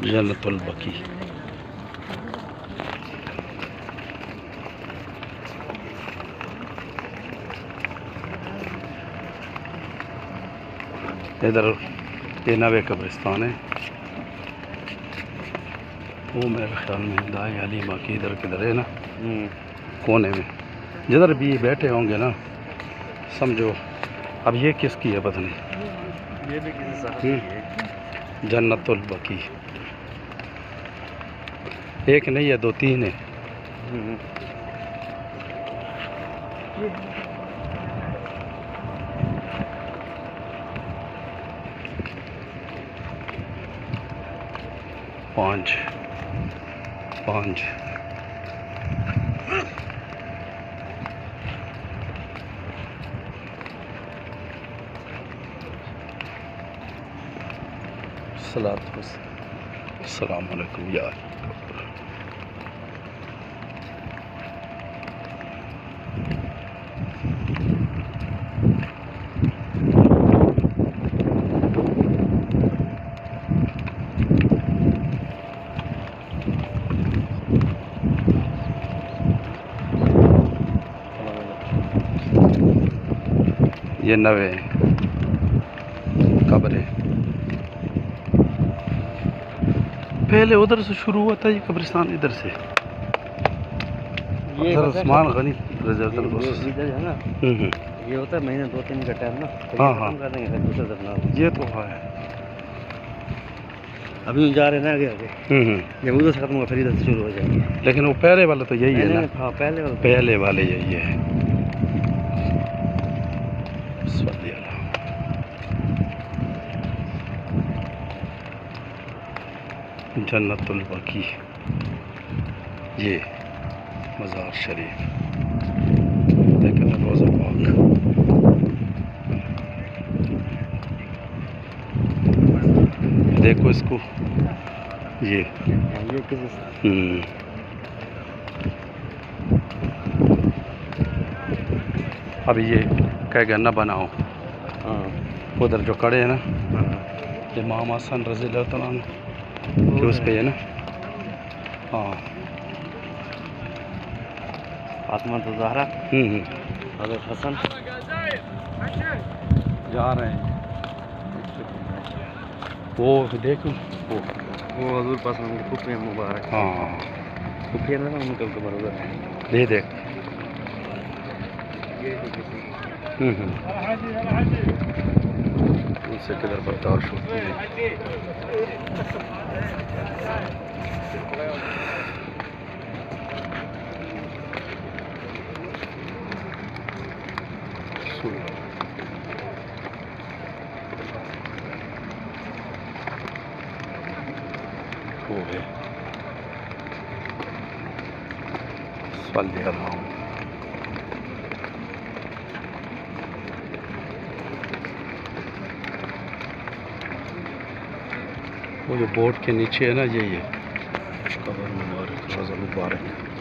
جنت البقیع. ادھر یہ نوے قبرستان ہے، وہ میرے خیال میں دائیں علی باقی ادھر کدھر ہے نا کونے میں، جدھر بھی بیٹھے ہوں گے نا سمجھو. اب یہ کس کی ہے پتہ نہیں. یہ بھی کسی صاحب کی ہے. جنت البقیع ایک نہیں ہے، 2-3 ہے. پانچ السلام علیکم یار. یہ نوے قبریں پہلے ادھر سے شروع ہوا تھا. یہ قبرستان ادھر سے عثمان غنی رضی اللہ عنہ. یہ ہوتا ہے مہینے 2-3 کا ٹائم نا. ہاں کر دیں گے دوسرے دفعہ. یہ تو ہے. ابھی جا رہے ہیں نا آگے جب ادھر سے ختم ہوگا پھر ادھر سے شروع ہو جائیں گے. لیکن وہ پہلے والا تو یہی ہے نا. ہاں پہلے والے یہی ہے. جنت البقیع یہ مزار شریف. لیکن روزہ پاک دیکھو اس کو. یہ اب یہ کہے گا نہ بناؤ. ادھر جو کڑے ہیں نا امام حسن رضی اللہ تعالیٰ عنہ کہ اس پہ ہے نا. ہاں فاطمہ الزہرا حضرت حسن جا رہے ہیں. وہ دیکھو وہ حضور پاس ان کی پھوپھی مبارک. ہاں پھوپھی نا ان کا قبر ادھر ہے. یہ دیکھ ان سے کدھر برداشت ہوتی ہے. وہ ہے صلی اللہ. وہ جو بورڈ کے نیچے ہے نا یہی ہے قبر مبارک روضہ مبارک.